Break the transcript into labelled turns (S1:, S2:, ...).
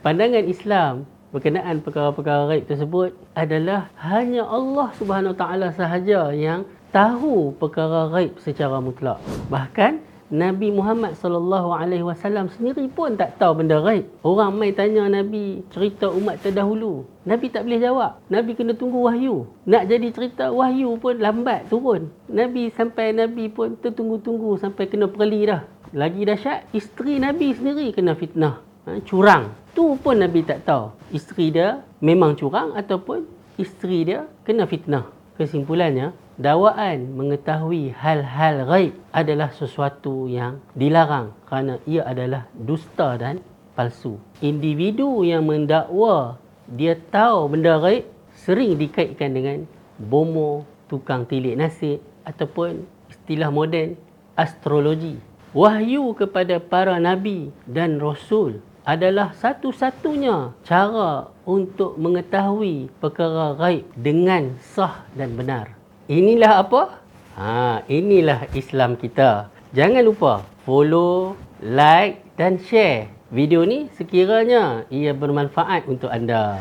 S1: Pandangan Islam berkenaan perkara-perkara ghaib tersebut adalah hanya Allah Subhanahu Wa Taala sahaja yang tahu perkara ghaib secara mutlak. Bahkan Nabi Muhammad SAW sendiri pun tak tahu benda ghaib. Orang mai tanya Nabi cerita umat terdahulu, Nabi tak boleh jawab. Nabi kena tunggu wahyu. Nak jadi cerita wahyu pun lambat turun. Nabi pun tertunggu-tunggu sampai kena perli dah. Lagi dahsyat, isteri Nabi sendiri kena fitnah. Curang. Tu pun Nabi tak tahu isteri dia memang curang ataupun isteri dia kena fitnah. Kesimpulannya, dakwaan mengetahui hal-hal ghaib adalah sesuatu yang dilarang kerana ia adalah dusta dan palsu. Individu yang mendakwa dia tahu benda ghaib sering dikaitkan dengan bomoh, tukang tilik nasib ataupun istilah moden astrologi. Wahyu kepada para nabi dan rasul adalah satu-satunya cara untuk mengetahui perkara ghaib dengan sah dan benar. Inilah apa? Inilah Islam kita. Jangan lupa follow, like dan share video ni sekiranya ia bermanfaat untuk anda.